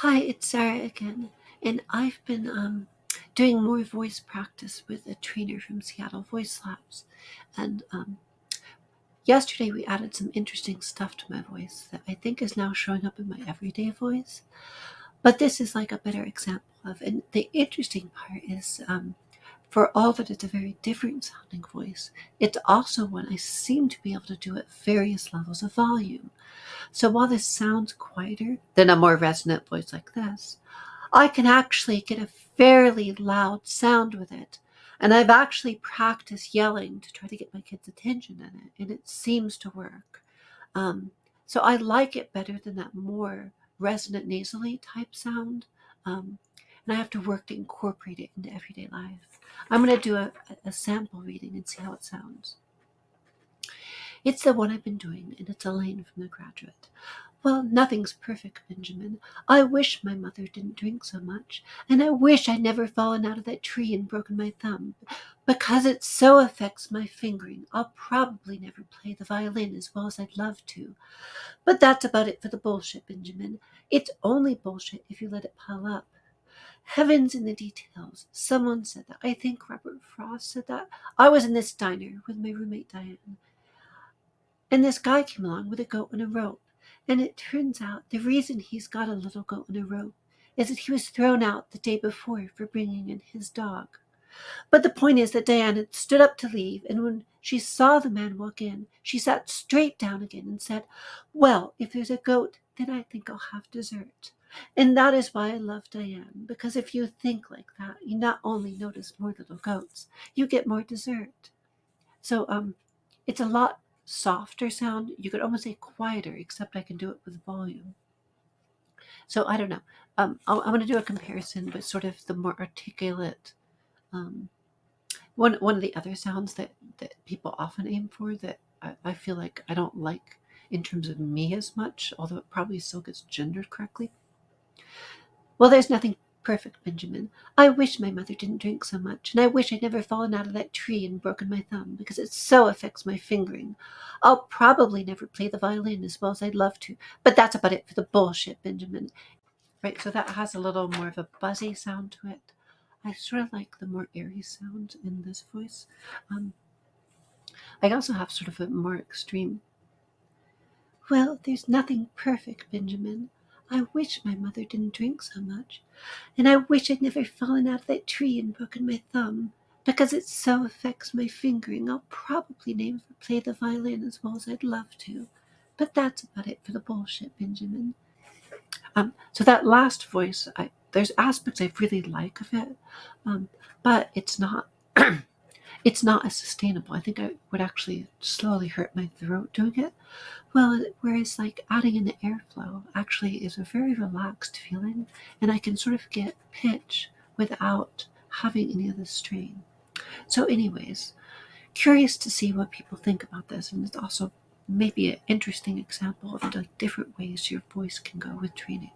Hi, it's Sarah again, and I've been doing more voice practice with a trainer from Seattle Voice Labs. And yesterday we added some interesting stuff to my voice that I think is now showing up in my everyday voice. But this is like a better example of, and the interesting part is for all that it's a very different sounding voice, it's also one I seem to be able to do at various levels of volume. So while this sounds quieter than a more resonant voice like this, I can actually get a fairly loud sound with it. And I've actually practiced yelling to try to get my kids' attention in it, and it seems to work. Um, so I like it better than that more resonant nasally type sound. Um, and I have to work to incorporate it into everyday life. I'm going to do a sample reading and see how it sounds. It's the one I've been doing, and it's Elaine from The Graduate. Well, nothing's perfect, Benjamin. I wish my mother didn't drink so much, and I wish I'd never fallen out of that tree and broken my thumb. Because it so affects my fingering, I'll probably never play the violin as well as I'd love to. But that's about it for the bullshit, Benjamin. It's only bullshit if you let it pile up. Heaven's in the details. Someone said that. I think Robert Frost said that. I was in this diner with my roommate Diane, and this guy came along with a goat and a rope. And it turns out the reason he's got a little goat and a rope is that he was thrown out the day before for bringing in his dog. But the point is that Diane had stood up to leave, and when she saw the man walk in, she sat straight down again and said, "Well, if there's a goat, then I think I'll have dessert." And that is why I love Diane, because if you think like that, you not only notice more little goats, you get more dessert. So it's a lot softer sound. You could almost say quieter, except I can do it with volume. So I don't know. I'm going to do a comparison with sort of the more articulate. Um, one of the other sounds that people often aim for that I feel like I don't like in terms of me as much, although it probably still gets gendered correctly. Well, there's nothing perfect, Benjamin. I wish my mother didn't drink so much, and I wish I'd never fallen out of that tree and broken my thumb, because it so affects my fingering. I'll probably never play the violin as well as I'd love to, but that's about it for the bullshit, Benjamin. Right, so that has a little more of a buzzy sound to it. I sort of like the more airy sound in this voice. Um, I also have sort of a more extreme. Well, there's nothing perfect, Benjamin. I wish my mother didn't drink so much, and I wish I'd never fallen out of that tree and broken my thumb, because it so affects my fingering. I'll probably never play the violin as well as I'd love to. But that's about it for the bullshit, Benjamin. So that last voice, there's aspects I really like of it, but it's not. It's not as sustainable. I think I would actually slowly hurt my throat doing it. Well, whereas like adding in the airflow actually is a very relaxed feeling, and I can sort of get pitch without having any of the strain. So, anyways, curious to see what people think about this, and it's also maybe an interesting example of the different ways your voice can go with training.